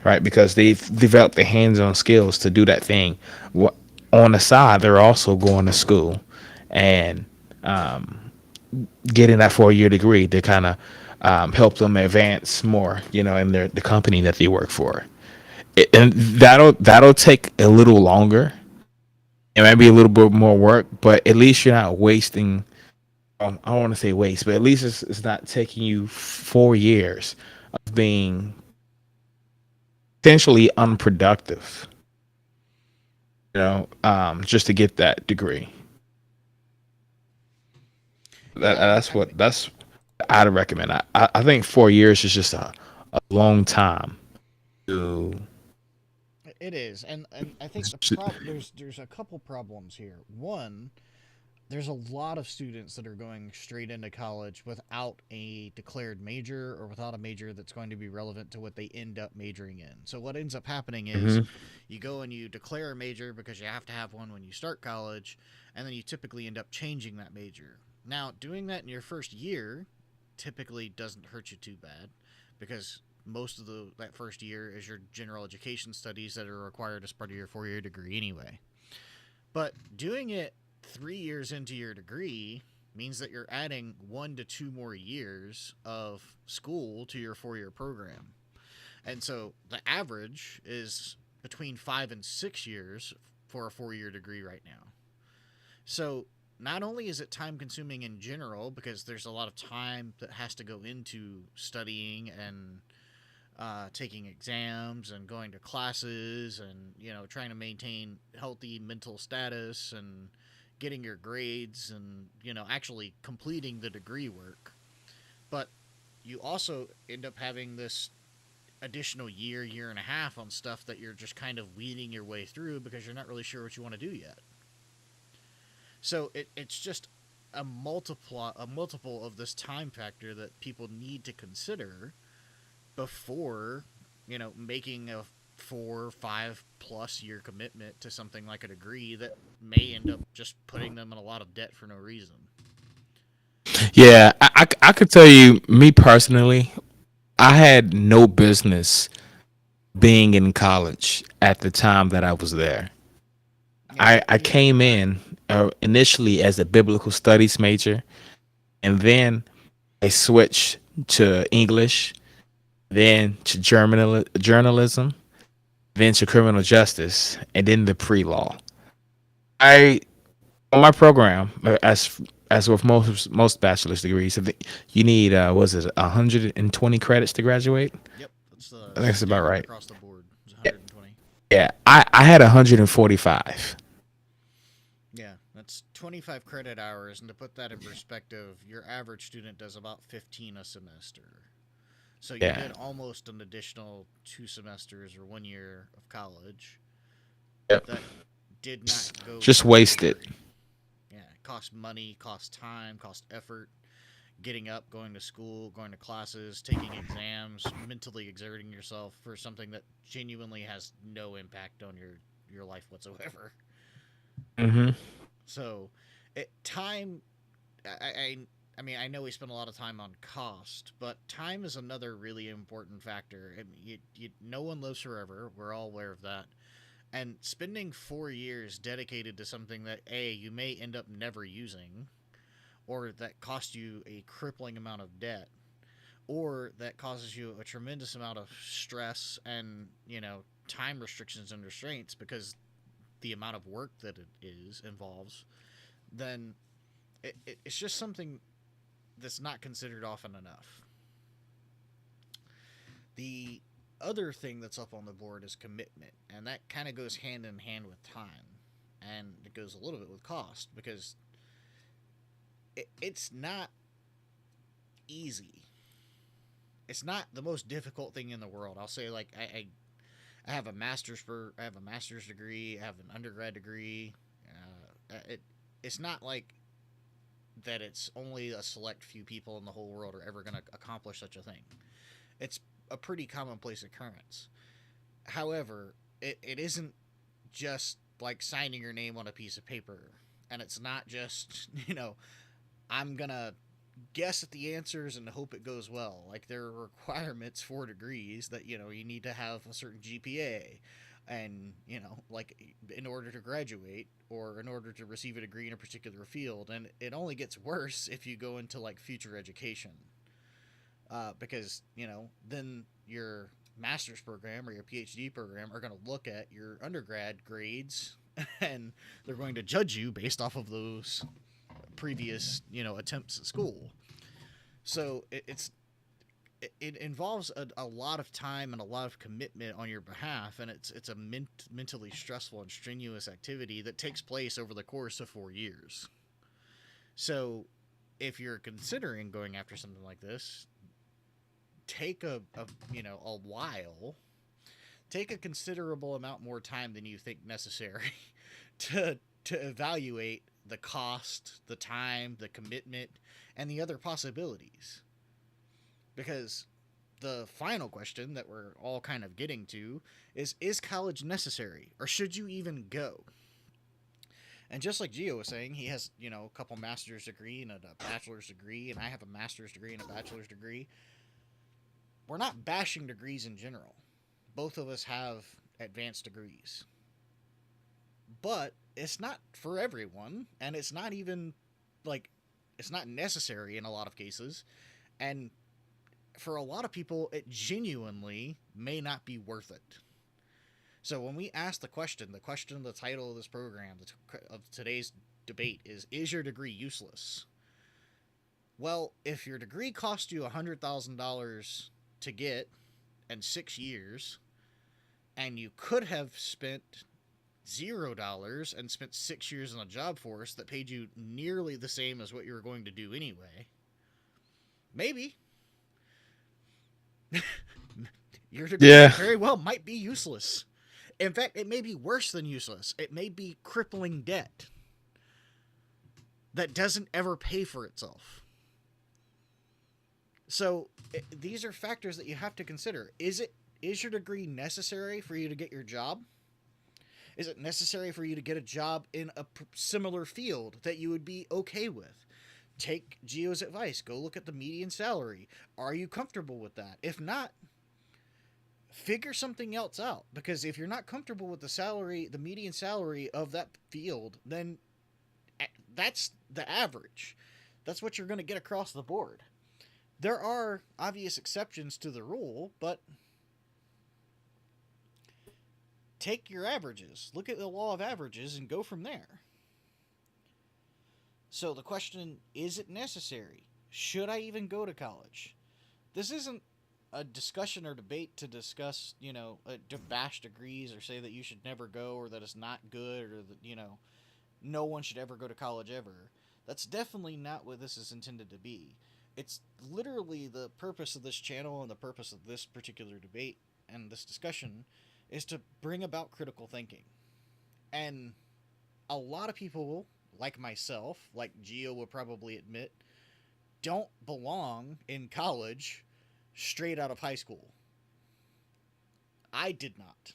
right? Because they've developed the hands-on skills to do that thing. What On the side, they're also going to school and getting that 4 year degree to kind of help them advance more, in the company that they work for. And that'll take a little longer. It might be a little bit more work, but at least you're not wasting. I don't want to say waste, but at least it's not taking you 4 years of being potentially unproductive. Just to get that degree. That Yeah, that's what that's I'd recommend. I think 4 years is just a long time to. it is, and I think there's a couple problems here. One, there's a lot of students that are going straight into college without a declared major or without a major that's going to be relevant to what they end up majoring in. So what ends up happening is Mhm. you go and you declare a major because you have to have one when you start college, and then you typically end up changing that major. Now, doing that in your first year typically doesn't hurt you too bad because most of that first year is your general education studies that are required as part of your 4 year degree anyway. But doing it 3 years into your degree means that you're adding 1 to 2 more years of school to your 4 year program. And so the average is between 5 and 6 years for a 4 year degree right now. So not only is it time consuming in general because there's a lot of time that has to go into studying and taking exams and going to classes and trying to maintain healthy mental status and getting your grades and actually completing the degree work, but you also end up having this additional year and a half on stuff that you're just kind of weeding your way through because you're not really sure what you want to do yet. So it's just a multiple of this time factor that people need to consider before making a 4 or 5 plus year commitment to something like a degree that may end up just putting them in a lot of debt for no reason. Yeah, I could tell you, me personally, I had no business being in college at the time that I was there. Yeah, I neither came did I. in initially as a biblical studies major, and then I switched to English, then to journalism, then to criminal justice, and then the pre-law. I On my program, as with most bachelor's degrees, I think you need was it 120 credits to graduate? Yep, that's I think that's about standard right. across the board. It's Yeah, 120. yeah. I had 145. Yeah, that's 25 credit hours, and to put that in perspective, your average student does about 15 a semester. So you Yeah. did almost an additional 2 semesters or 1 year of college Yep. that did not go Just towards a wasted. degree. Yeah, it cost money, cost time, cost effort, getting up, going to school, going to classes, taking exams, mentally exerting yourself for something that genuinely has no impact on your life whatsoever. Hmm. So, time. I, I I mean, I know we spend a lot of time on cost, but time is another really important factor. I mean, no one lives forever. We're all aware of that. And spending 4 years dedicated to something that you may end up never using, or that costs you a crippling amount of debt, or that causes you a tremendous amount of stress and time restrictions and restraints because the amount of work that it is involves, then it's just something that's not considered often enough. The other thing that's up on the board is commitment, and that kind of goes hand in hand with time, and it goes a little bit with cost because it's not easy. It's not the most difficult thing in the world. I'll say like I have a master's degree. I have an undergrad degree. It's not like that. It's only a select few people in the whole world are ever going to accomplish such a thing. It's a pretty commonplace occurrence. However, it isn't just like signing your name on a piece of paper, and it's not just I'm gonna guess at the answers and hope it goes well. Like there are requirements for degrees that you need to have a certain GPA, and like in order to graduate or in order to receive a degree in a particular field. And it only gets worse if you go into like future education, because then your master's program or your PhD program are going to look at your undergrad grades and they're going to judge you based off of those previous attempts at school. So it involves a lot of time and a lot of commitment on your behalf, and it's a mentally stressful and strenuous activity that takes place over the course of 4 years. So if you're considering going after something like this, take a while, take a considerable amount more time than you think necessary to evaluate the cost, the time, the commitment, and the other possibilities. Because the final question that we're all kind of getting to is college necessary, or should you even go? And just like Gio was saying, he has, a couple master's degree and a bachelor's degree, and I have a master's degree and a bachelor's degree. We're not bashing degrees in general. Both of us have advanced degrees. But it's not for everyone, and it's not even like it's not necessary in a lot of cases. And for a lot of people, it genuinely may not be worth it. So when we ask the question, the title of this program, of today's debate is your degree useless? Well, if your degree cost you $100,000 to get in 6 years, and you could have spent $0 and spent 6 years in a job force that paid you nearly the same as what you were going to do anyway, maybe your degree very well might be useless. In fact, it may be worse than useless. It may be crippling debt that doesn't ever pay for itself. So these are factors that you have to consider. Is your degree necessary for you to get your job? Is it necessary for you to get a job in a similar field that you would be okay with? Take Gio's advice. Go look at the median salary. Are you comfortable with that? If not, figure something else out. Because if you're not comfortable with the median salary of that field, then that's the average. That's what you're going to get across the board. There are obvious exceptions to the rule, but take your averages. Look at the law of averages and go from there. So the question, is it necessary? Should I even go to college? This isn't a discussion or debate to discuss, to bash degrees or say that you should never go or that it's not good or that, no one should ever go to college ever. That's definitely not what this is intended to be. It's literally the purpose of this channel and the purpose of this particular debate and this discussion is to bring about critical thinking. And a lot of people, like myself, like Gio will probably admit, don't belong in college straight out of high school. I did not.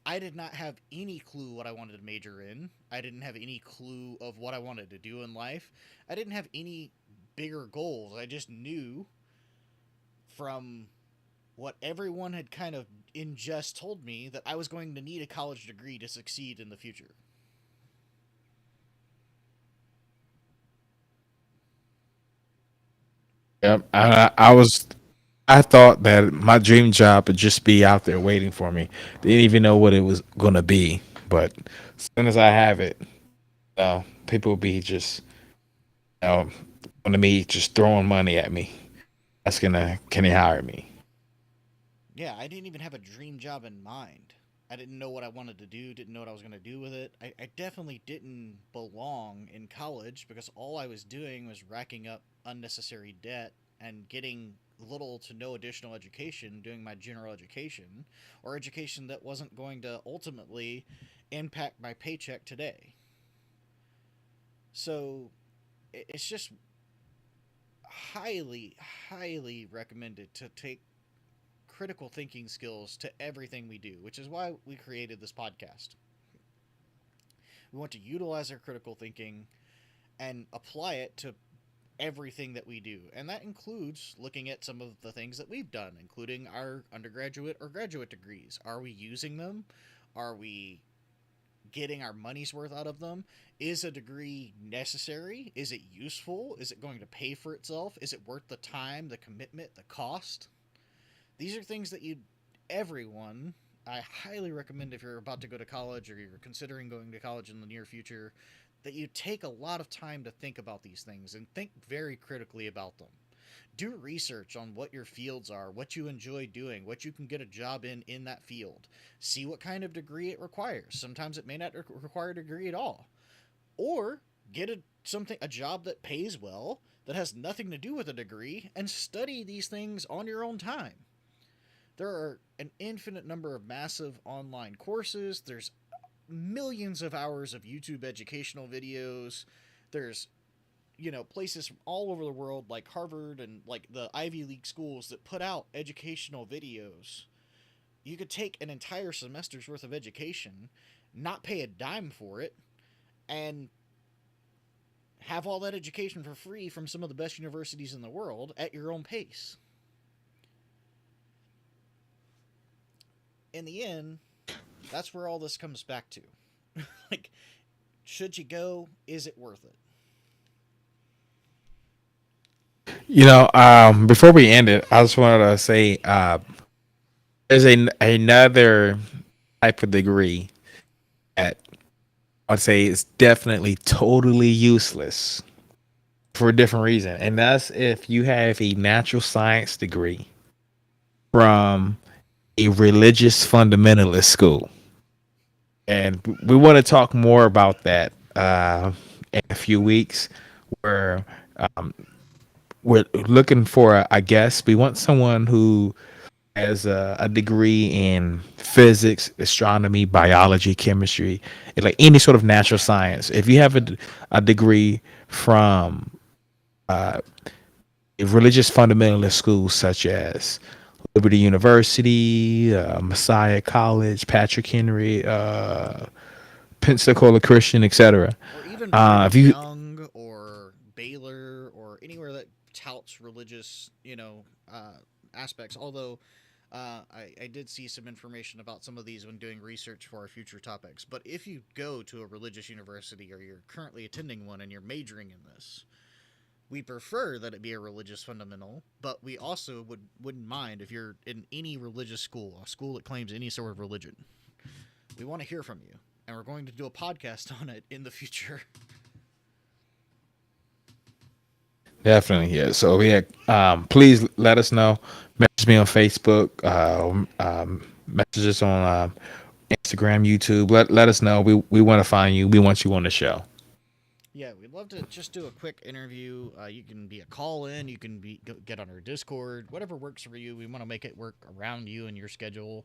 I did not have any clue what I wanted to major in. I didn't have any clue of what I wanted to do in life. I didn't have any bigger goals. I just knew from what everyone had kind of in jest told me that I was going to need a college degree to succeed in the future. Yep. I thought that my dream job would just be out there waiting for me. Didn't even know what it was gonna be. But as soon as I have it, people will be just on me, just throwing money at me, asking, "Can they hire me?" Yeah, I didn't even have a dream job in mind. I didn't know what I wanted to do, didn't know what I was going to do with it. I definitely didn't belong in college because all I was doing was racking up unnecessary debt and getting little to no additional education, doing my general education, or education that wasn't going to ultimately impact my paycheck today. So it's just highly, highly recommended to take critical thinking skills to everything we do, which is why we created this podcast. We want to utilize our critical thinking and apply it to everything that we do. And that includes looking at some of the things that we've done, including our undergraduate or graduate degrees. Are we using them? Are we getting our money's worth out of them? Is a degree necessary? Is it useful? Is it going to pay for itself? Is it worth the time, the commitment, the cost? These are things that everyone, I highly recommend if you're about to go to college or you're considering going to college in the near future, that you take a lot of time to think about these things and think very critically about them. Do research on what your fields are, what you enjoy doing, what you can get a job in that field. See what kind of degree it requires. Sometimes it may not require a degree at all. Or get a job that pays well, that has nothing to do with a degree, and study these things on your own time. There are an infinite number of massive online courses. There's millions of hours of YouTube educational videos. There's, places from all over the world like Harvard and like the Ivy League schools that put out educational videos. You could take an entire semester's worth of education, not pay a dime for it, and have all that education for free from some of the best universities in the world at your own pace. In the end, that's where all this comes back to. Like, should you go? Is it worth it? Before we end it, I just wanted to say there's another type of degree that I'd say is definitely totally useless for a different reason, and that's if you have a natural science degree from a religious fundamentalist school. And we want to talk more about that in a few weeks, where um, we're looking for a guest. We want someone who has a degree in physics, astronomy, biology, chemistry, like any sort of natural science. If you have a degree from uh, a religious fundamentalist schools such as Liberty University, Messiah College, Patrick Henry, Pensacola Christian, etc. Or even If Brigham you Young or Baylor or anywhere that touts religious, aspects. Although I did see some information about some of these when doing research for our future topics. But if you go to a religious university or you're currently attending one and you're majoring in this, we prefer that it be a religious fundamental, but we also wouldn't mind if you're in any religious school, a school that claims any sort of religion. We want to hear from you, and we're going to do a podcast on it in the future. definitely, yeah. So please let us know. Message me on Facebook. Messages on Instagram, YouTube. Let us know. We want to find you. We want you on the show. Yeah, we'd love to just do a quick interview. You can be a call in, you can get on our Discord, whatever works for you. We want to make it work around you and your schedule.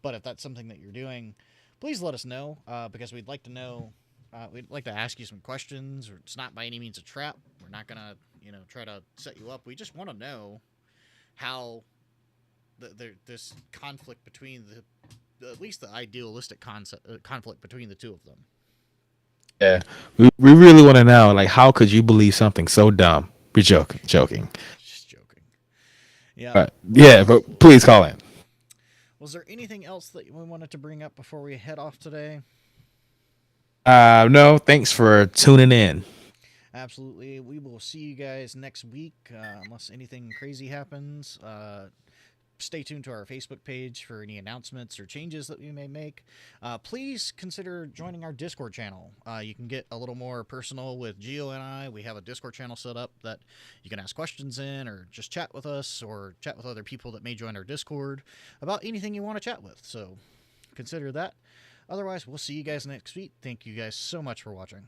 But if that's something that you're doing, please let us know because we'd like to know. We'd like to ask you some questions. It's not by any means a trap. We're not gonna, try to set you up. We just want to know how this conflict between at least the idealistic conflict between the two of them. Yeah, we really want to know, like, how could you believe something so dumb? We're joking. Just joking. Yeah. But yeah, but please call in. Was there anything else that we wanted to bring up before we head off today? No, thanks for tuning in. Absolutely. We will see you guys next week, unless anything crazy happens. stay tuned to our Facebook page for any announcements or changes that we may make. Please consider joining our Discord channel. You can get a little more personal with Geo and I. We have a Discord channel set up that you can ask questions in, or just chat with us, or chat with other people that may join our Discord about anything you want to chat with. So consider that. Otherwise, we'll see you guys next week. Thank you guys so much for watching.